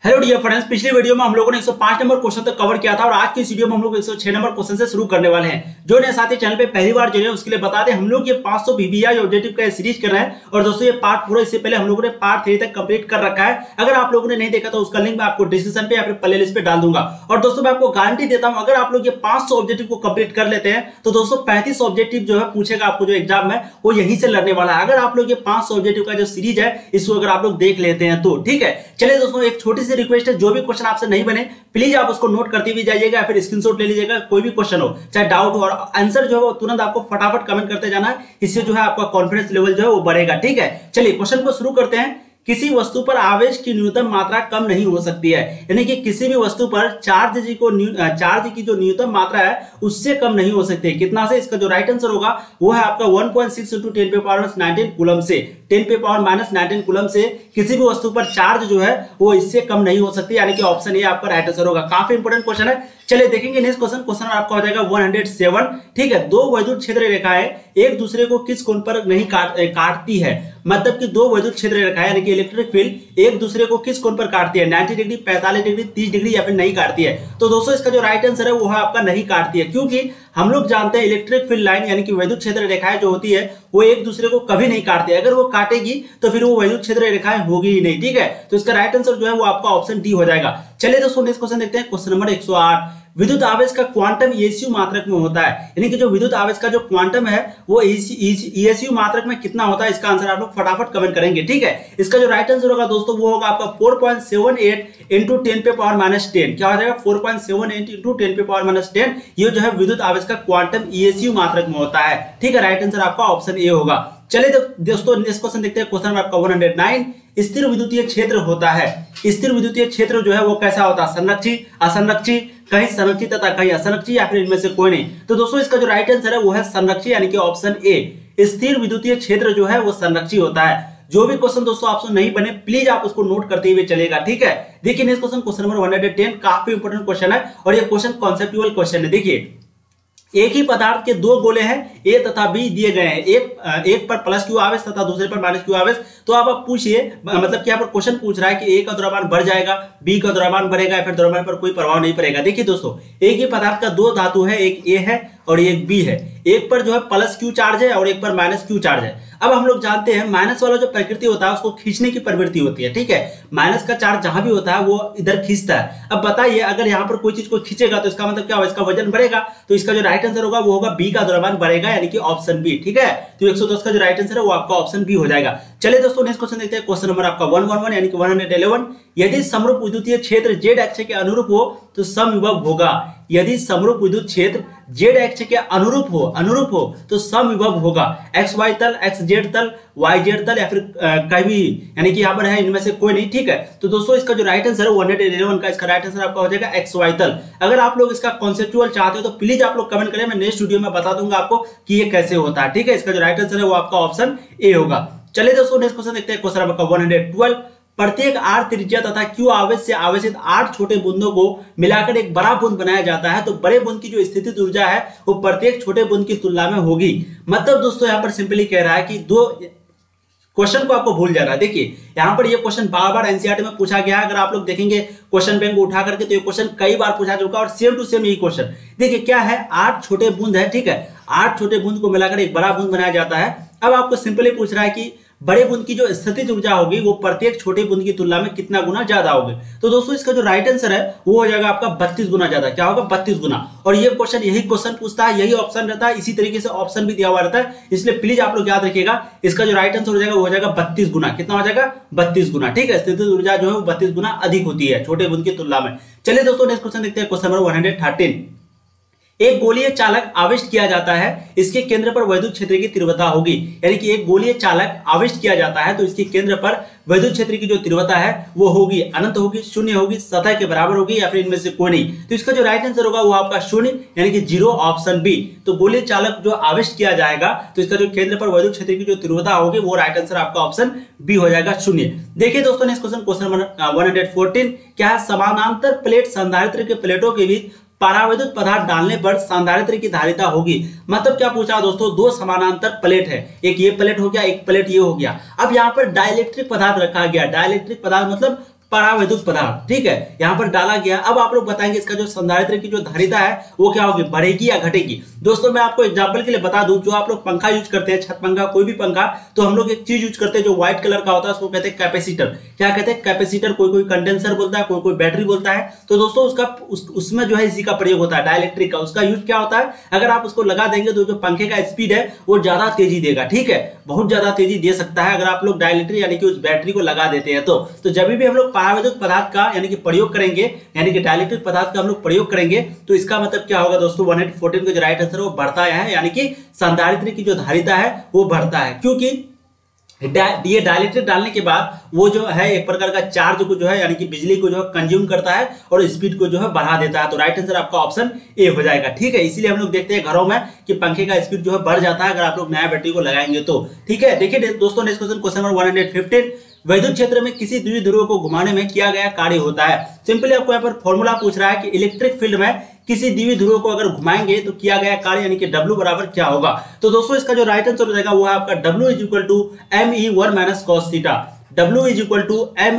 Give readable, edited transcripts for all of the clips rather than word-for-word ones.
Hello dear friends, पिछली video में हम लोगों ने 105 नंबर क्वेश्चन तक कवर किया था और आज की इस वीडियो में हम लोग 106 नंबर क्वेश्चन से शुरू करने वाले हैं। जो नए साथी चैनल पे पहली बार जुड़े हैं उसके लिए बता दें, हम लोग ये 500 VBI ऑब्जेक्टिव का सीरीज कर रहे हैं और दोस्तों ये पार्ट पूरा इससे पहले हम लोगों ने पार्ट 3 तक कंप्लीट कर रखा है। अगर आप लोगों ने नहीं देखा तो उसका लिंक मैं आपको डिस्क्रिप्शन पे या फिर प्ले लिस्ट पे डाल दूंगा। और दोस्तों मैं आपको गारंटी देता हूं, अगर आप लोग ये 500 ऑब्जेक्टिव को कंप्लीट कर लेते हैं तो दोस्तों 35 ऑब्जेक्टिव जो है पूछेगा आपको जो एग्जाम में वो यहीं से लड़ने वाला है। अगर आप लोग ये 500 ऑब्जेक्टिव का जो सीरीज है इसको अगर आप लोग देख लेते हैं तो ठीक है। चलिए दोस्तों, एक छोटी सी रिक्वेस्ट है, जो भी क्वेश्चन आपसे नहीं बने प्लीज आप उसको नोट करते भी जाइएगा या फिर स्क्रीनशॉट ले लीजिएगा। कोई भी क्वेश्चन हो, चाहे डाउट हो, और आंसर जो है वो तुरंत आपको फटाफट कमेंट करते जाना है। इससे जो है आपका कॉन्फिडेंस लेवल जो है वो बढ़ेगा। ठीक है, चलिए क्वेश्चन को शुरू करते हैं। किसी वस्तु पर आवेश की न्यूनतम मात्रा कम नहीं हो सकती है, यानी कि किसी भी वस्तु पर चार्ज की जो न्यूनतम मात्रा है उससे कम नहीं हो सकती है। कितना से? इसका जो राइट आंसर होगा वो है आपका 1.6 × 10⁻⁹ कूलम से, 10⁻⁹ कूलम से किसी भी वस्तु पर चार्ज जो है वो इससे कम नहीं हो सकती, यानी कि ऑप्शन ए आपका राइट आंसर होगा। काफी इंपोर्टेंट क्वेश्चन है। चलिए देखेंगे नेक्स्ट क्वेश्चन आपका हो जाएगा 107। ठीक है, दो वैद्युत क्षेत्र रेखाएं एक दूसरे को किस कोण पर नहीं काटती है? मतलब कि दो वैद्युत क्षेत्र रेखाएं यानी कि इलेक्ट्रिक फील्ड एक दूसरे को किस कोण पर काटती है? 90 डिग्री, 45 डिग्री, 30 डिग्री या फिर नहीं काटती है? तो दोस्तों इसका जो राइट आंसर है वो है आपका नहीं काटती है, क्योंकि हम लोग जानते हैं इलेक्ट्रिक फील्ड लाइन यानी कि वैद्युत क्षेत्र रेखाएं जो होती है वो एक दूसरे को कभी नहीं काटती है। अगर वो काटेगी तो फिर वो वैद्युत क्षेत्र रेखाएं होगी ही नहीं। ठीक है, तो इसका राइट आंसर जो है वो आपका ऑप्शन डी हो जाएगा। चलिए दोस्तों नेक्स्ट क्वेश्चन देखते हैं, क्वेश्चन नंबर 108। विद्युत आवेश का क्वांटम ESU मात्रक में होता है, यानी कि जो विद्युत आवेश का जो क्वांटम है वो ESU मात्रक में कितना होता है? इसका आंसर आप लोग फटाफट कमेंट करेंगे। ठीक है, इसका जो राइट आंसर होगा दोस्तों वो होगा आपका 4.78 × 10⁻⁻10। क्या हो जाएगा? 4.78 × 10⁻⁻10। ये जो है विद्युत आवेश का क्वांटम ESU मात्रक में होता है। ठीक है, राइट आंसर आपका ऑप्शन ए होगा। चलिए दोस्तों नेक्स्ट क्वेश्चन देखते हैं, क्वेश्चन आपका 109। स्थिर विद्युतीय क्षेत्र होता है, स्थिर विद्युतीय क्षेत्र जो है वो कैसा होता है? संरक्षित, असंरक्षित, कहीं संरक्षित तथा कहीं असंरक्षित या फिर इनमें से कोई नहीं? तो दोस्तों इसका जो राइट आंसर है वो है संरक्षित, यानी कि ऑप्शन ए। स्थिर विद्युतीय क्षेत्र जो है वो संरक्षित होता है। जो भी क्वेश्चन दोस्तों आपसे नहीं बने प्लीज आप उसको नोट करते हुए चलेगा। ठीक है, देखिए नेक्स्ट क्वेश्चन नंबर 110 काफी इंपोर्टेंट क्वेश्चन है और ये क्वेश्चन कॉन्सेप्चुअल क्वेश्चन है। देखिए, एक ही पदार्थ के दो गोले हैं ए तथा बी दिए गए हैं, एक पर प्लस क्यू आवेश तथा दूसरे पर माइनस क्यू आवेश। तो आप पूछिए, मतलब कि यहाँ पर क्वेश्चन पूछ रहा है कि ए का द्रव्यमान बढ़ जाएगा, बी का द्रव्यमान बढ़ेगा या फिर द्रव्यमान पर कोई प्रभाव नहीं पड़ेगा। देखिए दोस्तों, एक ही पदार्थ का दो धातु है, एक ए है और एक बी है। एक पर जो है प्लस क्यू चार्ज है और एक पर माइनस क्यू चार्ज है। अब हम लोग जानते हैं माइनस वाला जो प्रकृति होता है उसको खींचने की प्रवृत्ति होती है। ठीक है, माइनस का चार्ज जहां भी होता है वो इधर खींचता है। अब बताइए, अगर यहाँ पर कोई चीज को खींचेगा तो इसका मतलब क्या होगा? इसका वजन बढ़ेगा। तो इसका जो राइट आंसर होगा वो होगा बी का द्रव्यमान बढ़ेगा, यानी कि ऑप्शन बी। ठीक है, तो 110 का जो राइट आंसर है वो आपका ऑप्शन बी हो जाएगा। चलिए दोस्तों नेक्स्ट क्वेश्चन देखते हैं, क्वेश्चन नंबर आपका 111 यानी कि 111। यदि समरूप विद्युतीय क्षेत्र जेड अक्ष के अनुरूप हो तो समविभव होगा। यदि समरूप विद्युत क्षेत्र जेड अक्ष के अनुरूप हो तो समविभव होगा। XY तल, XZ तल, YZ तल या फिर कहीं भी, यानी कि यहाँ पर है इनमें से कोई नहीं। ठीक है, तो दोस्तों इसका जो राइट आंसर है 111 का इसका राइट आंसर आपका हो जाएगा XY तल। अगर आप लोग इसका कॉन्सेप्चुअल चाहते हो तो प्लीज आप लोग कमेंट करें, मैं नेक्स्ट वीडियो में बता दूंगा आपको कि ये कैसे होता है। ठीक है, इसका जो राइट आंसर है वो आपका ऑप्शन ए होगा। चलिए दोस्तों नेक्स्ट क्वेश्चन देखते हैं, क्वेश्चन आपका 112। प्रत्येक r त्रिज्या तथा q आवेश से आवेशित 8 छोटे बूंदों को मिलाकर एक बड़ा बूंद बनाया जाता है, तो बड़े बूंद की जो स्थितिज ऊर्जा है वो प्रत्येक छोटे बूंद की तुलना में होगी। मतलब दोस्तों यहाँ पर सिंपली कह रहा है कि दो क्वेश्चन को आपको भूल जाना है। देखिए यहाँ पर ये क्वेश्चन बार बार एनसीईआरटी में पूछा गया है। अगर आप लोग देखेंगे क्वेश्चन बैंक उठा करके तो ये क्वेश्चन कई बार पूछा चुका और सेम टू सेम यही क्वेश्चन। देखिए क्या है, 8 छोटे बूंद है। ठीक है, 8 छोटे बूंद को मिलाकर एक बड़ा बूंद बनाया जाता है। अब आपको सिंपली पूछ रहा है कि बड़े बूंद की जो स्थितिज ऊर्जा होगी वो प्रत्येक छोटे बूंद की तुलना में कितना गुना ज्यादा होगी? तो दोस्तों इसका जो राइट आंसर है वो हो जाएगा आपका 32 गुना ज्यादा। क्या होगा? 32 गुना। और ये क्वेश्चन यही क्वेश्चन पूछता है, यही ऑप्शन रहता है, इसी तरीके से ऑप्शन भी दिया हुआ रहता है, इसलिए प्लीज आप लोग याद रखिएगा इसका जो राइट आंसर हो जाएगा वो हो जाएगा 32 गुना। कितना हो जाएगा? 32 गुना। ठीक है, स्थितिज ऊर्जा जो है वो 32 गुना अधिक होती है छोटे बूंद की तुलना में। चलिए दोस्तों नेक्स्ट क्वेश्चन देखते हैं, क्वेश्चन नंबर 113। एक गोलीय चालक आविष्ट किया जाता है, इसके केंद्र पर वैद्युत क्षेत्र की तीव्रता होगी। यानी कि एक गोलीय चालक आविष्ट किया जाता है तो इसके केंद्र पर वैद्युत क्षेत्र की जो तीव्रता है वो होगी अनंत होगी, शून्य होगी, सतह के बराबर होगी या फिर इनमें से कोई नहीं? तो इसका जो राइट आंसर होगा वो आपका शून्य, यानी कि 0, ऑप्शन बी। तो गोलीय चालक जो आविष्ट किया जाएगा तो इसका जो केंद्र पर वैद्युत क्षेत्र की जो तीव्रता होगी वो राइट आंसर आपका ऑप्शन बी हो जाएगा, शून्य। देखिए दोस्तों नेक्स्ट क्वेश्चन, क्वेश्चन नंबर 114। क्या है? समानांतर प्लेट संधारित्र के प्लेटों के बीच परावैद्युत पदार्थ डालने पर संधारित्र की धारिता होगी। मतलब क्या पूछा दोस्तों, दो समानांतर प्लेट है, एक ये प्लेट हो गया, एक प्लेट ये हो गया। अब यहाँ पर डाइलेक्ट्रिक पदार्थ रखा गया। डाइलेक्ट्रिक पदार्थ मतलब परावैद्युत पदार्थ, ठीक है, यहाँ पर डाला गया। अब आप लोग बताएंगे इसका जो संधारित्र की जो धारिता है वो क्या होगी, बढ़ेगी या घटेगी। दोस्तों मैं आपको एग्जांपल के लिए बता दूं, जो आप लोग पंखा यूज करते हैं, छत पंखा, कोई भी पंखा, तो हम लोग एक चीज यूज करते हैं जो व्हाइट कलर का होता है, उसको कहते हैं कैपेसिटर। क्या कहते हैं, कैपेसिटर। कोई कंडेंसर बोलता है, कोई बैटरी बोलता है। तो दोस्तों उसमें जो है इसी का प्रयोग होता है, डाइलेक्ट्रिक का। उसका यूज क्या होता है, अगर आप उसको लगा देंगे तो जो पंखे का स्पीड है वो ज्यादा तेजी देगा, ठीक है, बहुत ज्यादा तेजी दे सकता है अगर आप लोग डाइलेक्ट्रिक यानी कि उस बैटरी को लगा देते हैं। तो जब भी हम लोग परावैद्युत पदार्थ का यानी कि प्रयोग करेंगे, यानी कि डाइलेक्ट्रिक पदार्थ का हम लोग प्रयोग करेंगे, तो इसका मतलब क्या होगा दोस्तों, 114 का जो राइट आंसर है वो बढ़ता है, यानी कि संधारित्र की जो धारिता है वो बढ़ता है। क्योंकि ये डाइलेक्ट्रिक डालने के बाद वो जो है एक प्रकार का चार्ज को जो है यानी कि बिजली को जो है कंज्यूम करता है और स्पीड को जो है बढ़ा देता है। तो राइट आंसर आपका ऑप्शन ए हो जाएगा, ठीक है। इसीलिए हम लोग देखते हैं घरों में कि पंखे का स्पीड जो है बढ़ जाता है अगर आप लोग नया बैटरी को लगाएंगे तो, ठीक है। देखिए दोस्तों नेक्स्ट क्वेश्चन नंबर 115, वैद्युत क्षेत्र में किसी द्विध्रुव को घुमाने में किया गया कार्य होता है। सिंपली आपको यहाँ पर फॉर्मूला पूछ रहा है कि इलेक्ट्रिक फील्ड में किसी द्विध्रुव को अगर घुमाएंगे तो किया गया कार्य यानी कि W बराबर क्या होगा। तो दोस्तों इसका जो राइट आंसर हो जाएगा वो है आपका W = me1 - cos theta. W =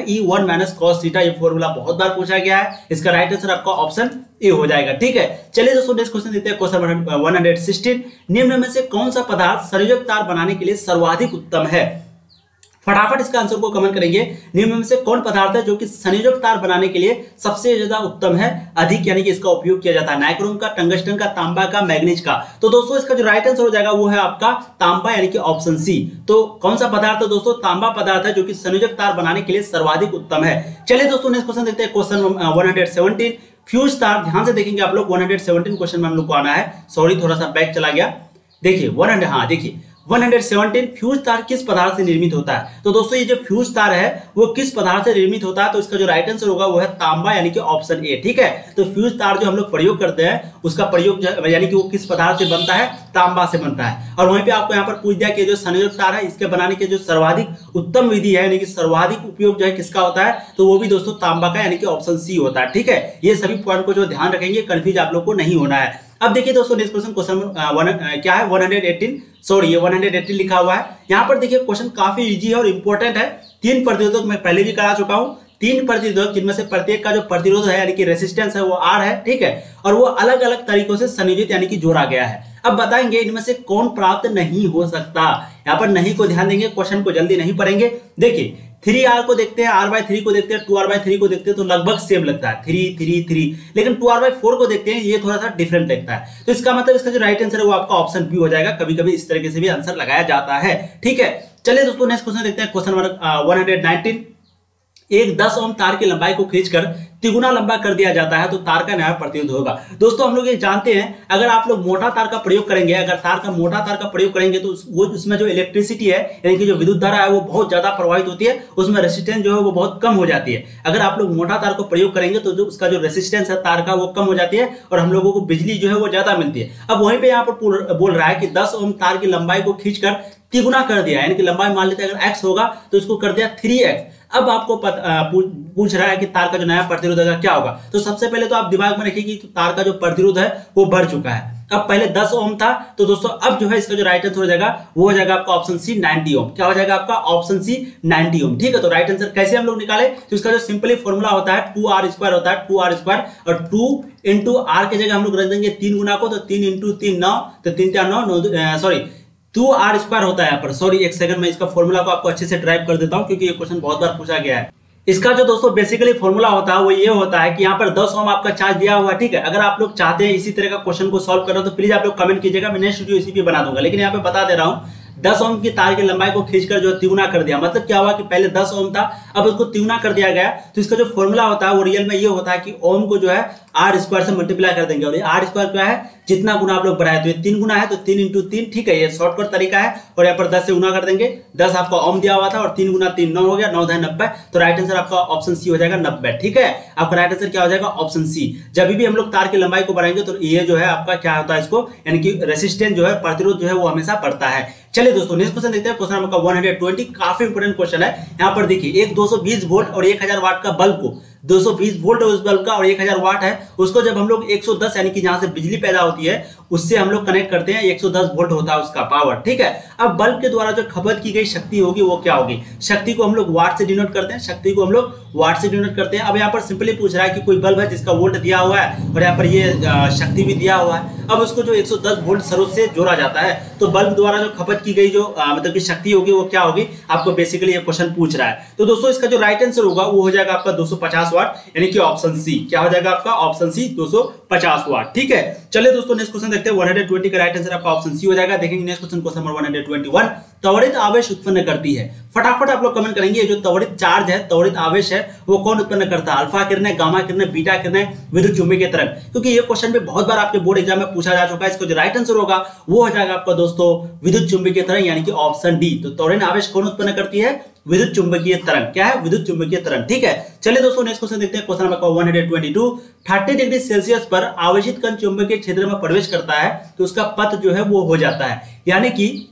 me1 - cos theta. ये फॉर्मूला बहुत बार पूछा गया है, इसका राइट आंसर आपका ऑप्शन ए हो जाएगा, ठीक है। चलिए दोस्तों नेक्स्ट क्वेश्चन देखते हैं, क्वेश्चन 116, निम्न में से कौन सा पदार्थ संयोजक तार बनाने के लिए सर्वाधिक उत्तम है। फटाफट इसका आंसर को कमेंट करेंगे, निम्न में से कौन पदार्थ है जो कि संयोजक तार बनाने के लिए सबसे ज्यादा उत्तम है, अधिक यानी कि इसका उपयोग किया जाता है। नाइक्रोम का, टंगस्टन का, तांबा का, मैग्नीज का। तो दोस्तों इसका जो राइट आंसर हो जाएगा वो है आपका तांबा यानी कि ऑप्शन सी। तो कौन सा पदार्थ है दोस्तों, तांबा पदार्थ है जो कि संयोजक तार बनाने के लिए सर्वाधिक उत्तम है। चलिए दोस्तों नेक्स्ट क्वेश्चन देखते हैं, क्वेश्चन 117, फ्यूज तार। ध्यान से देखेंगे आप लोग, 117 क्वेश्चन में हम लोग को आना है। सॉरी थोड़ा सा बैक चला गया। देखिए 117 फ्यूज तार किस पदार्थ से निर्मित होता है। तो दोस्तों ये जो फ्यूज तार है वो किस पदार्थ से निर्मित होता है, तो इसका जो राइट आंसर होगा वो है तांबा यानी कि ऑप्शन ए, ठीक है। तो फ्यूज तार जो हम लोग प्रयोग करते हैं उसका प्रयोग यानी कि वो किस पदार्थ से बनता है, तांबा से बनता है। और वहीं पे आपको यहाँ पर पूछ दिया कि जो संयोजक तार है इसके बनाने के जो सर्वाधिक उत्तम विधि है यानी कि सर्वाधिक उपयोग जो है किसका होता है, तो वो भी दोस्तों तांबा का यानी कि ऑप्शन सी होता है, ठीक है। ये सभी पॉइंट को जो ध्यान रखेंगे, कंफ्यूज आप लोग को नहीं होना है। अब देखिए दोस्तों नेक्स्ट क्वेश्चन क्या है 118, सॉरी ये 118 लिखा हुआ है। यहाँ पर देखिए क्वेश्चन काफी इजी है और इंपॉर्टेंट है। 3 प्रतिरोधक मैं पहले भी करा चुका हूँ, 3 प्रतिरोधक जिनमें से प्रत्येक का जो प्रतिरोध है यानी कि रेसिस्टेंस है वो R है, ठीक है, और वो अलग अलग तरीकों से संयोजित यानी कि जोड़ा गया है। अब बताएंगे इनमें से कौन प्राप्त नहीं हो सकता। यहाँ पर नहीं को ध्यान देंगे, क्वेश्चन को जल्दी नहीं पढ़ेंगे। देखिए 3R को देखते हैं, R/3 को देखते हैं, 2R/3 को देखते हैं, तो लगभग सेम लगता है 3 3 3, लेकिन 2R/4 को देखते हैं, ये थोड़ा सा डिफरेंट लगता है। तो इसका मतलब इसका जो राइट आंसर है वो आपका ऑप्शन बी हो जाएगा। कभी कभी इस तरीके से भी आंसर लगाया जाता है, ठीक है। चलिए दोस्तों नेक्स्ट क्वेश्चन देखते हैं, क्वेश्चन नंबर 119, एक 10 ओम तार की लंबाई को खींचकर तिगुना लंबा कर दिया जाता है तो तार का नया प्रतिरोध होगा। दोस्तों हम लोग ये जानते हैं अगर आप लोग मोटा तार का प्रयोग करेंगे, अगर मोटा तार का प्रयोग करेंगे तो वो उसमें जो इलेक्ट्रिसिटी है यानी कि जो विद्युत धारा है वो बहुत ज्यादा प्रभावित होती है, उसमें रेसिस्टेंस जो है वो बहुत कम हो जाती है। अगर आप लोग मोटा तार को प्रयोग करेंगे तो जो उसका जो रेसिस्टेंस है तार का वो कम हो जाती है और हम लोगों को बिजली जो है वो ज्यादा मिलती है। अब वहीं पे यहाँ पर बोल रहा है कि 10 ओम तार की लंबाई को खींचकर तिगुना कर दिया, यानी कि लंबाई मान लेते हैं अगर x होगा तो इसको कर दिया 3x। अब आपको पूछ रहा है कि तार का जो नया प्रतिरोध है क्या होगा। तो सबसे पहले तो आप दिमाग में रखिए कि तार का जो प्रतिरोध है वो बढ़ चुका है। अब पहले 10 ओम था, तो दोस्तों अब जो है इसका जो राइट आंसर हो जाएगा वो हो जाएगा आपका ऑप्शन सी 90 ओम। क्या हो जाएगा आपका ऑप्शन सी 90 ओम, ठीक है। तो राइट आंसर कैसे हम लोग निकाले, तो इसका जो सिंपली फॉर्मूला होता है 2r² होता है, 2r² और 2 इंटू आर की जगह हम लोग रख देंगे 3 गुना को, तो 3 इंटू 3 9, तो 3 4 9, सॉरी 2r² होता है यहाँ पर। सॉरी एक सेकंड में इसका फॉर्मूला को आपको अच्छे से ड्राइव कर देता हूँ क्योंकि ये क्वेश्चन बहुत बार पूछा गया है। इसका जो दोस्तों बेसिकली फॉर्मूला होता है वो ये होता है कि यहाँ पर 10 ओम आपका चार्ज दिया हुआ है, ठीक है। अगर आप लोग चाहते हैं इसी तरह का क्वेश्चन को सॉल्व करना तो प्लीज आप लोग कमेंट कीजिएगा, मैं नेक्स्ट वीडियो इसी पे बना दूंगा। लेकिन यहाँ पे बता दे रहा हूँ 10 ओम की तार की लंबाई को खींचकर जो तिगुना कर दिया, मतलब क्या हुआ कि पहले 10 ओम था अब उसको तिगुना कर दिया गया। तो इसका जो फॉर्मूला होता है वो रियल में ये होता है कि ओम को जो है r² से मल्टीप्लाई कर देंगे और ये r² क्या है जितना गुना आप लोग बढ़ाए, तो ये 3 गुना है तो 3 इंटू 3, ठीक है, ये शॉर्टकट तरीका है। और यहाँ पर 10 से गुना कर देंगे, 10 आपका ओम दिया हुआ था और 3 गुना 3 9 हो गया, 9 90। तो राइट आंसर आपका ऑप्शन सी हो जाएगा 90, ठीक है। आपका राइट आंसर क्या हो जाएगा ऑप्शन सी। जब भी हम लोग तार की लंबाई को बढ़ाएंगे तो ये जो है आपका क्या होता है इसको यानी कि रेसिस्टेंस जो है प्रतिरोध जो है वो हमेशा बढ़ता है। चलिए दोस्तों नेक्स्ट क्वेश्चन देखते हैं, क्वेश्चन नंबर 120, काफी इंपोर्टेंट क्वेश्चन है। यहाँ पर देखिए एक 220 वोल्ट और 1000 वाट का बल्ब को 220 वोल्ट है उस बल्ब का और 1000 वाट है, उसको जब हम लोग 110 यानी कि जहां से बिजली पैदा होती है उससे हम लोग कनेक्ट करते हैं, 110 वोल्ट होता है उसका पावर, ठीक है। अब बल्ब के द्वारा जो खपत की गई शक्ति होगी वो क्या होगी, शक्ति को हम लोग वाट से डिनोट करते हैं, शक्ति को हम लोग वाट से डिनोट करते हैं। अब यहाँ पर सिंपली पूछ रहा है कि कोई बल्ब है जिसका वोल्ट दिया हुआ है और यहाँ पर ये शक्ति भी दिया हुआ है। अब उसको जो 110 वोल्ट स्रोत से जोड़ा जाता है तो बल्ब द्वारा जो खपत की गई जो मतलब की शक्ति होगी वो क्या होगी, आपको बेसिकली ये क्वेश्चन पूछ रहा है। तो दोस्तों इसका जो राइट आंसर होगा वो हो जाएगा आपका 250 वाट, यानी कि ऑप्शन सी। क्या हो जाएगा आपका, ऑप्शन सी 250 वाट, ठीक है। चलिए दोस्तों नेक्स्ट क्वेश्चन देखते हैं। 120 का राइट आंसर आपका ऑप्शन सी हो जाएगा। देखेंगे नेक्स्ट क्वेश्चन, क्वेश्चन नंबर 121, त्वरित आवेश उत्पन्न करती है। फटाफट आप लोग कमेंट करेंगे जो त्वरित चार्ज है, त्वरित आवेश है, वो कौन उत्पन्न करता है, अल्फा किरणें, गामा किरणें, बीटा किरणें, विद्युत चुंबकीय तरंग। क्योंकि ये क्वेश्चन भी बहुत बार आपके बोर्ड एग्जाम में पूछा जा चुका है। इसका जो राइट आंसर होगा वो हो जाएगा आपका दोस्तों विद्युत चुंबकीय तरंग, यानी कि ऑप्शन डी। तो त्वरित आवेश कौन उत्पन्न करती है, विद्युत चुंबकीय तरंग। क्या है, विद्युत चुंबकीय तरंग, ठीक है। चलिए दोस्तों नेक्स्ट क्वेश्चन देखते हैं। क्वेश्चन नंबर 122, 30 डिग्री सेल्सियस पर आवेशित कण चुंबकीय क्षेत्र में प्रवेश करता है तो उसका पथ जो है वो हो जाता है, यानी कि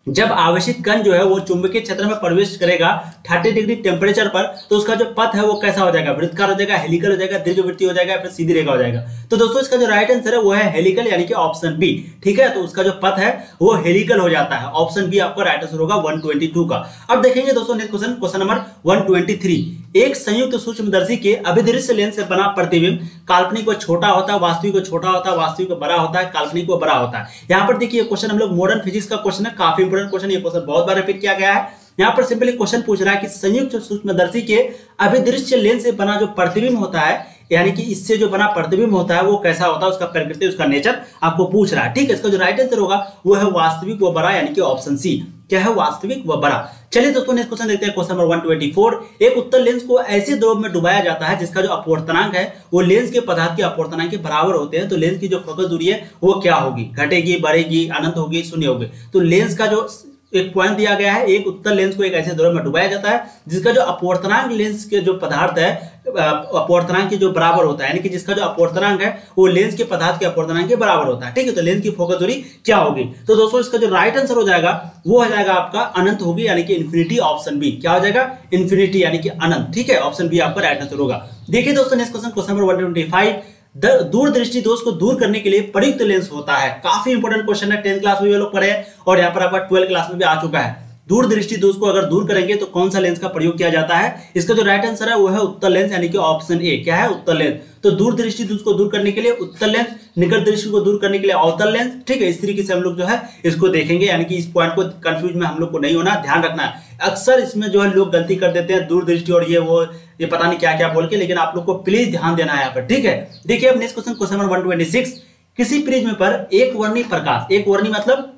जब आवेशित कण जो है वो चुंबकीय क्षेत्र में प्रवेश करेगा 30 डिग्री टेम्परेचर पर तो उसका जो पथ है वो कैसा हो जाएगा, वृत्तकार हो जाएगा, हेलिकल हो जाएगा, दीर्घवृत्तीय हो जाएगा, फिर सीधी रेखा हो जाएगा। तो दोस्तों इसका जो राइट आंसर है वो है हेलिकल, यानी कि ऑप्शन बी, ठीक है। तो उसका जो पथ है वो हेलिकल हो जाता है, ऑप्शन बी आपका राइट आंसर होगा 122 का। अब देखेंगे दोस्तों नेक्स्ट क्वेश्चन, क्वेश्चन नंबर 123, एक संयुक्त सूक्ष्मदर्शी के अभिदृश्य लेंस से बना प्रतिबिंब काल्पनिक व छोटा होता है, वास्तविक व छोटा होता है, वास्तविक व बड़ा होता है, काल्पनिक व बड़ा होता है। यहाँ पर देखिए क्वेश्चन हम लोग मॉडर्न फिजिक्स का क्वेश्चन है, काफी इंपोर्टेंट क्वेश्चन, ये क्वेश्चन बहुत बार रिपीट किया गया है। यहाँ पर सिंपली क्वेश्चन पूछ रहा है कि संयुक्त सूक्ष्मदर्शी के अभिदृश्य लेंस से बना जो प्रतिबिंब होता है, यानी कि इससे जो बना प्रतिबिंब होता है वो कैसा होता है, उसका प्रकृति, उसका नेचर आपको पूछ रहा है, ठीक है। इसका जो राइट आंसर होगा वो है वास्तविक व बड़ा, यानी कि ऑप्शन सी। क्या है, वास्तविक व बड़ा। चलिए दोस्तों नेक्स्ट क्वेश्चन देखते हैं। क्वेश्चन नंबर 124, एक उत्तल लेंस को ऐसे द्रव में डुबाया जाता है जिसका जो अपवर्तनांक है वो लेंस के पदार्थ के अपवर्तनांक के बराबर होते हैं, तो लेंस की जो फोकस दूरी है वो क्या होगी, घटेगी, बढ़ेगी, अनंत होगी, शून्य होगी। तो लेंस का जो एक पॉइंट दिया गया है, एक उत्तल लेंस को एक ऐसे द्रव में डुबाया जाता है जिसका जो अपवर्तनांक लेंस के जो पदार्थ है अपवर्तनांक के जो बराबर होता है, यानी कि जिसका जो अपवर्तनांक है वो लेंस के पदार्थ के अपवर्तनांक के बराबर होता है, ठीक है। तो लेंस की फोकस दूरी क्या होगी, तो दोस्तों इसका जो राइट आंसर हो जाएगा वो हो जाएगा आपका अनंत होगी, यानी कि इन्फिनिटी, ऑप्शन बी। क्या हो जाएगा, इन्फिनिटी, यानी कि अनंत, ठीक है। ऑप्शन बी आपका राइट आंसर होगा। देखिए दोस्तों नेक्स्ट क्वेश्चन, क्वेश्चन नंबर 125, दूरदृष्टि दोष को दूर करने के लिए प्रयुक्त लेंस होता है। काफी इंपोर्टेंट क्वेश्चन है, 10th क्लास में भी लोग पढ़े हैं और यहाँ पर आपका 12th क्लास में भी आ चुका है। दूरदृष्टि दोष को अगर दूर करेंगे तो कौन सा लेंस का प्रयोग किया जाता है, इसका जो राइट आंसर है वो है उत्तल लेंस, यानी कि ऑप्शन ए। क्या है, उत्तल लेंस। तो दूरदृष्टि दोष को दूर करने के लिए उत्तल लेंस, निकट दृष्टि को दूर करने के लिए अवतल लेंस, ठीक है। इस तरीके से हम लोग जो है इसको देखेंगे, यानी कि इस पॉइंट को कंफ्यूज में हम लोग को नहीं होना, ध्यान रखना है। अक्सर इसमें जो है लोग गलती कर देते हैं, दूरदृष्टि और ये पता नहीं क्या क्या बोल के, लेकिन आप लोग को प्लीज ध्यान देना है यहाँ पर, ठीक है। देखिए अब नेक्स्ट क्वेश्चन, क्वेश्चन नंबर 126, किसी प्रिज्म पर एक वर्णी प्रकाश, एक वर्णी मतलब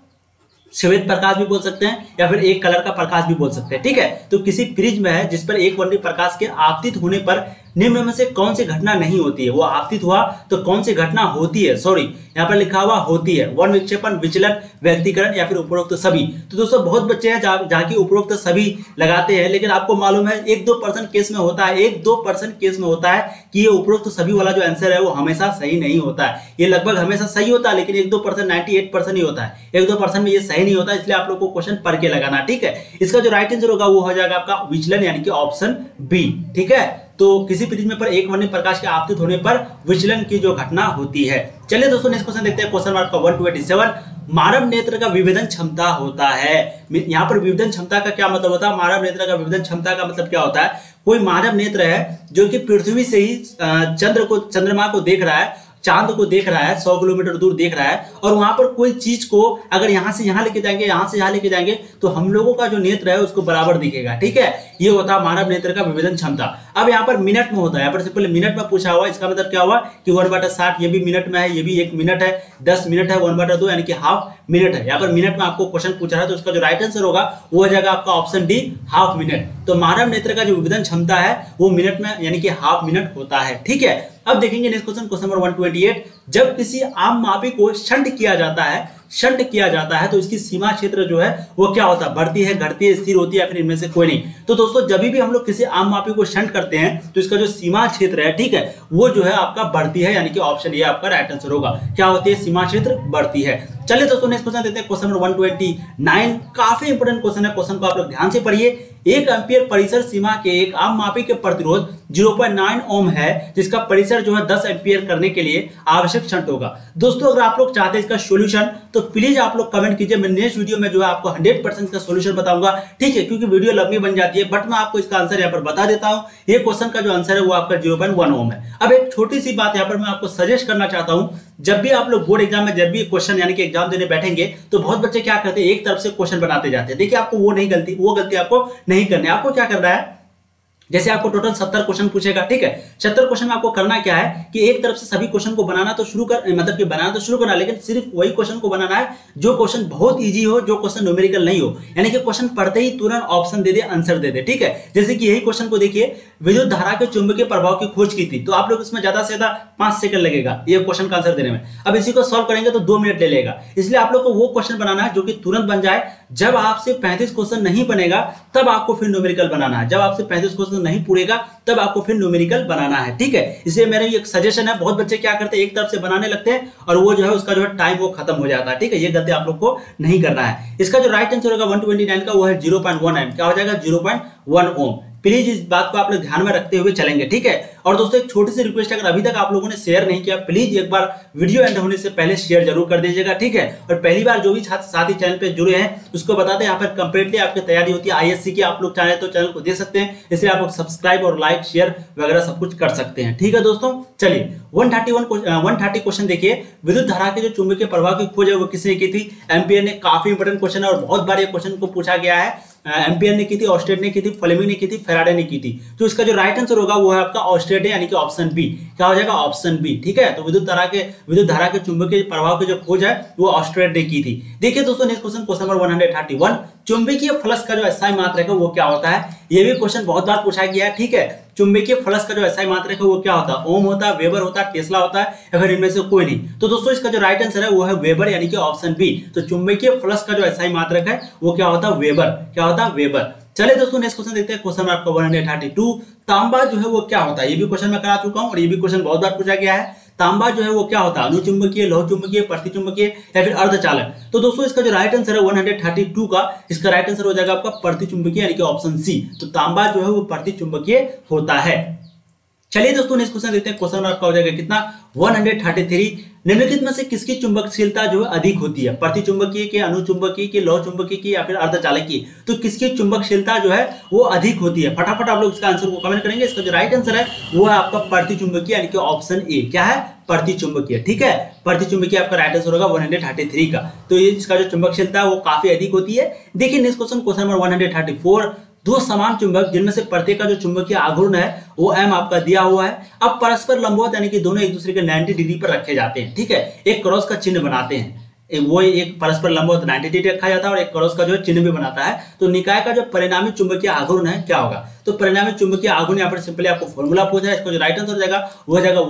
श्वेत प्रकाश भी बोल सकते हैं या फिर एक कलर का प्रकाश भी बोल सकते हैं, ठीक है। तो किसी प्रिज्म है जिस पर एक वर्णी प्रकाश के आपतित होने पर निम्न में से कौन सी घटना नहीं होती है, वो आपतित हुआ तो कौन सी घटना होती है, सॉरी यहाँ पर लिखा हुआ होती है, वर्ण विक्षेपण, विचलन, व्यक्तिकरण या फिर उपरोक्त सभी। तो दोस्तों बहुत बच्चे हैं जहाँ की उपरोक्त सभी लगाते हैं, लेकिन आपको मालूम है 1-2% केस में होता है, 1-2% केस में होता है कि ये उपरोक्त सभी वाला जो आंसर है वो हमेशा सही नहीं होता है। ये लगभग हमेशा सही होता है, लेकिन 1-2%, 98% ही होता है, 1-2% में ये सही नहीं होता, इसलिए आप लोग को क्वेश्चन पढ़ के लगाना, ठीक है। इसका जो राइट आंसर होगा वो हो जाएगा आपका विचलन, यानी कि ऑप्शन बी, ठीक है। तो किसी प्रिज्म पर एक वर्णी प्रकाश के आपतित होने पर विचलन की जो घटना होती है। चलिए दोस्तों नेक्स्ट क्वेश्चन देखते हैं। क्वेश्चन नंबर 127, मानव नेत्र का विभेदन क्षमता होता है। यहाँ पर विभेदन क्षमता का क्या मतलब होता है, मानव नेत्र का विभेदन क्षमता का मतलब क्या होता है, कोई मानव नेत्र है जो कि पृथ्वी से ही चंद्रमा को देख रहा है, चांद को देख रहा है, 100 किलोमीटर दूर देख रहा है, और वहां पर कोई चीज को अगर यहां से यहां लेके जाएंगे, यहां से यहां लेके जाएंगे तो हम लोगों का जो नेत्र है उसको बराबर दिखेगा, ठीक है। ये होता है मानव नेत्र का विभेदन क्षमता। अब यहाँ पर मिनट में होता है, यहाँ पर सिंपल मिनट में पूछा हुआ, इसका मतलब क्या हुआ कि 1/60, ये भी मिनट में है, ये भी 1 मिनट है, 10 मिनट है, 1/2 यानी कि हाफ मिनट है। यहाँ पर मिनट में आपको क्वेश्चन पूछा है, तो इसका जो राइट आंसर होगा वो हो जाएगा आपका ऑप्शन डी, हाफ मिनट। तो मानव नेत्र का जो विभेदन क्षमता है वो मिनट में यानी कि हाफ मिनट होता है, ठीक है। अब देखेंगे नेक्स्ट क्वेश्चन, क्वेश्चन नंबर 128, जब किसी आम मापी को शंट किया जाता है, शंट किया जाता है तो इसकी सीमा क्षेत्र जो है वो क्या होता है, बढ़ती है, घटती है, स्थिर होती है या फिर इनमें से कोई नहीं। तो दोस्तों जब भी हम लोग किसी आम मापी को शंट करते हैं तो इसका जो सीमा क्षेत्र है, ठीक है, वो जो है आपका बढ़ती है, यानी कि ऑप्शन ए आपका राइट आंसर होगा। क्या होती है, सीमा क्षेत्र बढ़ती है। चलिए दोस्तों नेक्स्ट क्वेश्चन देते हैं। क्वेश्चन नंबर 129, काफी इंपोर्टेंट क्वेश्चन है, क्वेश्चन को आप लोग ध्यान से पढ़िए। 1 एम्पीयर परिसर सीमा के एक आम मापी के प्रतिरोध 0.9 ओम है, जिसका परिसर जो है 10 एम्पियर करने के लिए आवश्यक शंट होगा। दोस्तों अगर आप लोग चाहते हैं इसका सॉल्यूशन तो प्लीज आप लोग कमेंट कीजिए, मैं नेक्स्ट वीडियो में जो है आपको 100% का सॉल्यूशन बताऊंगा, ठीक है, क्योंकि वीडियो लंबी बन जाती है। बट मैं आपको इसका आंसर यहाँ पर बता देता हूँ। ये क्वेश्चन का जो आंसर है वो आपका 0.1 ओम है। अब एक छोटी सी बात यहाँ पर मैं आपको सजेस्ट करना चाहता हूँ, जब भी आप लोग बोर्ड एग्जाम में जब भी क्वेश्चन यानी कि एग्जाम देने बैठेंगे तो बहुत बच्चे क्या करते हैं, एक तरफ से क्वेश्चन बनाते जाते हैं। देखिए आपको वो गलती आपको नहीं करनी है। आपको क्या करना है, जैसे आपको टोटल 70 क्वेश्चन पूछेगा, ठीक है, 70 क्वेश्चन में आपको करना क्या है कि एक तरफ से सभी क्वेश्चन को बनाना तो शुरू करना, लेकिन सिर्फ वही क्वेश्चन को बनाना है जो क्वेश्चन बहुत इजी हो, जो क्वेश्चन न्यूमेरिकल नहीं हो, यानी कि क्वेश्चन पढ़ते ही तुरंत ऑप्शन दे दे, आंसर दे दे, ठीक है। जैसे कि यही क्वेश्चन को देखिए, विद्युत धारा के चुंबकीय प्रभाव की खोज की थी, तो आप लोग इसमें ज्यादा से ज्यादा 5 सेकंड लगेगा ये क्वेश्चन का आंसर देने में। अब इसी को सॉल्व करेंगे तो 2 मिनट ले लेगा। इसलिए आप लोग को वो क्वेश्चन बनाना है जो कि तुरंत बन जाए। जब आपसे 35 क्वेश्चन नहीं बनेगा तब आपको फिर न्यूमेरिकल बनाना है। जब आपसे 35 क्वेश्चन नहीं पूरेगा तब आपको फिर न्यूमेरिकल बनाना है, ठीक है। इसलिए मेरा ये एक सजेशन है। बहुत बच्चे क्या करते हैं, एक तरफ से बनाने लगते हैं और वो जो है उसका जो है टाइम वो खत्म हो जाता है, ठीक है। ये गलती आप लोग को नहीं करना है। इसका जो राइट आंसर होगा 129 का वो है 0.1 एम। क्या हो जाएगा, 0.1 ओम। प्लीज इस बात को आप लोग ध्यान में रखते हुए चलेंगे, ठीक है। और दोस्तों एक छोटी सी रिक्वेस्ट है, अगर अभी तक आप लोगों ने शेयर नहीं किया, प्लीज एक बार वीडियो एंड होने से पहले शेयर जरूर कर दीजिएगा, ठीक है। और पहली बार जो भी छात्र साथी चैनल पे जुड़े हैं उसको बताते हैं, यहाँ पर कंप्लीटली आपकी तैयारी होती है आईएससी की। आप लोग चाहे तो चैनल को देख सकते हैं, इसलिए आप लोग सब्सक्राइब और लाइक शेयर वगैरह सब कुछ कर सकते हैं, ठीक है दोस्तों। चलिए 130 क्वेश्चन देखिए, विद्युत धारा के जो चुंबकीय प्रभाव की खोज है वो किसने की थी, एम्पियर ने। काफी इंपोर्टेंट क्वेश्चन है और बहुत बार ये क्वेश्चन को पूछा गया है। एम्पियर ने की थी, ऑस्टेड ने की थी, फ्लेमिंग ने की थी, फैराडे ने की थी। तो इसका जो राइट आंसर होगा वो है आपका ऑस्टेड यानी कि ऑप्शन बी। क्या हो जाएगा, ऑप्शन बी, ठीक है। तो विद्युत धारा के चुंबकीय प्रभाव की जो खोज है वो ऑस्टेड ने की थी। देखिए दोस्तों नेक्स्ट क्वेश्चन नंबर 131, चुंबकीय फ्लक्स का जो एसआई मात्रक है वो क्या होता है। ये भी क्वेश्चन बहुत बार पूछा गया है, ठीक है। चुंबकीय फ्लक्स का जो एसआई मात्रक है वो क्या होता है, ओम होता है, वेबर होता है, टेस्ला होता है, या फिर इनमें से कोई नहीं। तो दोस्तों इसका जो राइट आंसर है वो है वेबर यानी कि ऑप्शन बी। तो चुंबकीय फ्लक्स का जो एसआई मात्रक है वो क्या होता है, वेबर। क्या होता है, वेबर। चलिए दोस्तों नेक्स्ट क्वेश्चन देखते हैं, क्वेश्चन आपका 132, तांबा जो है वो क्या होता है। ये भी क्वेश्चन मैं करा चुका हूं और ये भी क्वेश्चन बहुत बार पूछा गया है। तांबा जो है वो क्या होता है, अनुचुंबकीय, लौह चुंबकीय, प्रतिचुंबकीय या फिर अर्धचालक। तो दोस्तों इसका जो राइट आंसर है 132 का, इसका राइट आंसर हो जाएगा आपका प्रतिचुंबकीय यानी कि ऑप्शन सी। तो तांबा जो है वो प्रतिचुंबकीय होता है। चलिए दोस्तों नेक्स्ट क्वेश्चन देखते हैं, क्वेश्चन आपका हो जाएगा कितना, 133, निम्नलिखित में से किसकी चुंबकशीलता जो है अधिक होती है, प्रतिचुंबकीय के, अनुचुंबकीय के, लौह चुंबकीय की या फिर अर्धचालक की। तो किसकी चुंबकशीलता जो है वो अधिक होती है, फटाफट आप लोग इसका आंसर को कमेंट करेंगे। इसका जो राइट आंसर है वो है आपका प्रतिचुंबकीय यानी कि ऑप्शन ए। क्या है, प्रतिचुंबकीय, ठीक है। प्रतिचुंबकीय आपका राइट आंसर होगा 133 का। तो ये इसका जो चुंबकशीलता है वो काफी अधिक होती है। देखिए नेक्स्ट क्वेश्चन नंबर 134, दो समान चुंबक जिनमें से प्रत्येक का जो चुंबकीय आघूर्ण है वो m आपका दिया हुआ है। अब परस्पर लंबवत यानी कि दोनों एक दूसरे के 90 डिग्री पर रखे जाते हैं, ठीक है। एक क्रॉस का चिन्ह बनाते हैं, वो एक परस्पर लंबवत 90 डिग्री रखा जाता है और एक क्रॉस का जो चिन्ह भी बनाता है। तो निकाय का जो परिणामी चुंबकीय आघूर्ण है क्या होगा, तो परिणामी चुंबकीय आघूर्ण यहाँ पर सिंपली आपको फॉर्मूला पूछा है। इसका जो राइट आंसर हो जाएगा वो हो जाएगा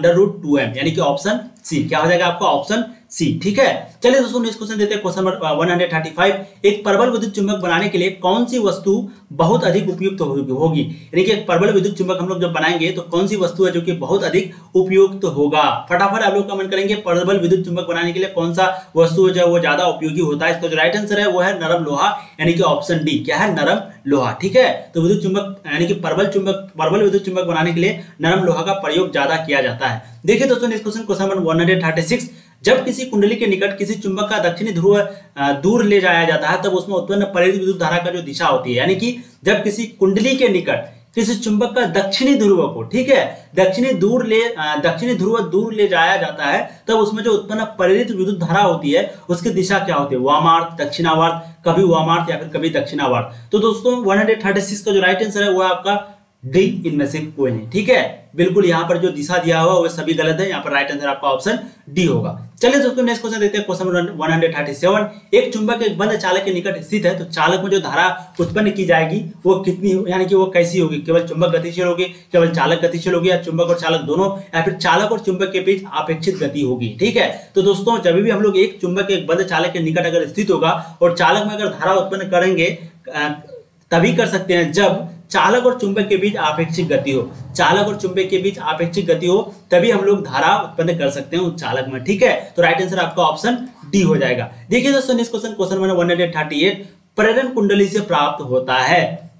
√2m यानी कि ऑप्शन सी। क्या हो जाएगा आपका, ऑप्शन सी, ठीक है। चलिए दोस्तों नेक्स्ट क्वेश्चन देते हैं, क्वेश्चन नंबर 135, एक प्रबल विद्युत चुंबक बनाने के लिए कौन सी वस्तु बहुत अधिक उपयुक्त होगी। यानी कि एक प्रबल विद्युत चुंबक हम लोग जब बनाएंगे तो कौन सी वस्तु है जो कि बहुत अधिक उपयुक्त होगा। फटाफट आप लोग कमेंट करेंगे, प्रबल विद्युत चुंबक बनाने के लिए कौन सा वस्तु जो है वो ज्यादा उपयोगी होता है। इसका जो राइट आंसर है वो है नरम लोहा यानी कि ऑप्शन डी। क्या है, नरम लोहा, ठीक है। तो विद्युत चुंबक यानी कि प्रबल विद्युत चुंबक बनाने के लिए नरम लोहा का प्रयोग ज्यादा किया जाता है। देखिए दोस्तों नेक्स्ट क्वेश्चन नंबर 136, जब किसी कुंडली के निकट किसी चुंबक का दक्षिणी ध्रुव दूर ले जाया जाता है तब उसमें उत्पन्न प्रेरित विद्युत धारा का जो दिशा होती है, यानी कि जब किसी कुंडली के निकट किसी चुंबक का दक्षिणी ध्रुव को, ठीक है, दक्षिणी ध्रुव दूर ले जाया जाता है तब उसमें जो उत्पन्न प्रेरित विद्युत धारा होती है उसकी दिशा क्या होती है, वामार्त, दक्षिणावर्त, कभी वामार्त या फिर कभी दक्षिणावर्त। तो दोस्तों 136 का जो राइट आंसर है वो है आपका डी, इनमें से कोई नहीं, ठीक है। बिल्कुल यहाँ पर जो दिशा दिया हुआ वो सभी गलत है, यहाँ पर राइट आंसर आपका ऑप्शन डी होगा। चलिए दोस्तों नेक्स्ट क्वेश्चन देखते हैं, क्वेश्चन 137, एक चुंबक एक बंद चालक के निकट स्थित है तो चालक में जो धारा उत्पन्न की जाएगी वो कितनी, यानी कि वो कैसी होगी, केवल चुंबक गतिशील होगी, केवल चालक गतिशील होगी, या चुंबक और चालक दोनों, या फिर चालक और चुंबक के बीच अपेक्षित गति होगी, ठीक है। तो दोस्तों जब भी हम लोग एक चुंबक एक बंद चालक के निकट अगर स्थित होगा और चालक में अगर धारा उत्पन्न करेंगे तभी कर सकते हैं जब चालक और चुंबक के बीच आपेक्षिक गति हो। चालक और चुंबक के बीच आपेक्षिक गति हो तभी हम लोग धारा उत्पन्न कर सकते हैं उस चालक में, ठीक है। तो राइट आंसर आपका ऑप्शन डी हो जाएगा। देखिए दोस्तों नेक्स्ट क्वेश्चन नंबर 138, प्रेरण कुंडली से प्राप्त होता है।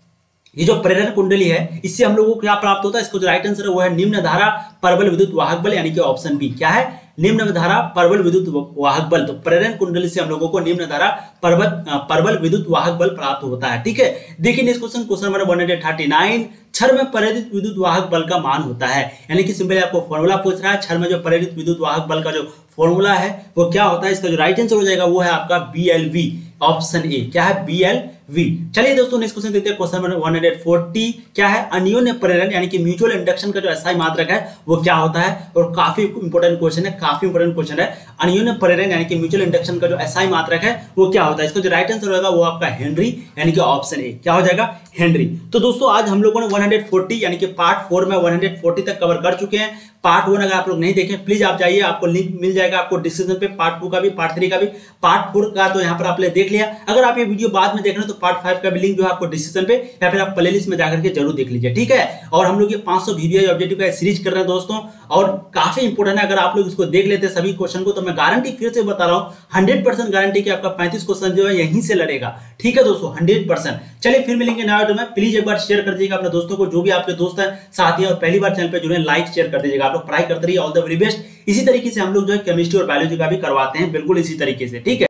ये जो प्रेरण कुंडली है इससे हम लोगों को क्या प्राप्त होता है, इसको जो राइट आंसर है वो है निम्न धारा परबल विद्युत वाहक बल, यानी कि ऑप्शन बी क्या है, निम्न धारा परबल विद्युत वाहक बल। तो प्रेरण कुंडली से हम लोगों को निम्न धारा परबल विद्युत वाहक बल प्राप्त होता है। ठीक है, देखिए नेक्स्ट क्वेश्चन नंबर 139, क्षर में प्रेरित विद्युत वाहक बल का मान होता है, यानी कि सिंपली आपको फॉर्मूला पूछ रहा है, क्षर में जो प्रेरित विद्युत वाहक बल का जो फॉर्मूला है वो क्या होता है, इसका जो राइट आंसर हो जाएगा वो है आपका BLV, ऑप्शन ए क्या है, BLV। चलिए दोस्तों नेक्स्ट क्वेश्चन देखते हैं, क्वेश्चन नंबर 140 क्या है, अन्योन्य प्रेरण यानी कि म्यूचुअल इंडक्शन का जो एसआई मात्रक है वो क्या होता है, और काफी इंपॉर्टेंट क्वेश्चन है, अन्योन्य प्रेरण यानी कि म्यूचुअल इंडक्शन का जो एसआई मात्रक है वो क्या होता है, इसका जो राइट आंसर होगा वो आपका हेनरी, यानी कि ऑप्शन ए क्या हो जाएगा, हेनरी। तो दोस्तों आज हम लोगों ने 140 यानी कि पार्ट 4 में 140 तक कवर कर चुके हैं। पार्ट 1 अगर आप लोग नहीं देखें प्लीज आप जाइए, आपको लिंक मिल जाएगा आपको डिस्क्रिप्शन पे, पार्ट 2 का भी, पार्ट 3 का भी, पार्ट 4 का तो यहाँ पर आपने देख लिया। अगर आप ये वीडियो बाद में देख रहे हैं तो पार्ट 5 का भी लिंक जो है आपको डिस्क्रिप्शन पे या फिर आप प्लेलिस्ट में जाकर के जरूर देख लीजिए। ठीक है, और हम लोग ये 500 VBI ऑब्जेक्टिव का सीरीज कर रहे हैं दोस्तों, और काफी इंपोर्टेंट है। अगर आप लोग इसको देख लेते हैं सभी क्वेश्चन को तो मैं गारंटी फिर से बता रहा हूँ 100% गारंटी कि आपका 35 क्वेश्चन जो है यहीं से लड़ेगा। ठीक है दोस्तों 100%। चलिए फिर मिलेंगे नया वीडियो में, प्लीज एक बार शेयर कर दीजिएगा अपने दोस्तों को, जो भी आपके दोस्त हैं साथी हैं और पहली बार चैनल पे जुड़े, लाइक शेयर कर दीजिएगा। आप लोग पढ़ाई करते रहिए, ऑल द वेरी बेस्ट। इसी तरीके से हम लोग जो है केमिस्ट्री और बायोलॉजी का भी करवाते हैं, बिल्कुल इसी तरीके से। ठीक है।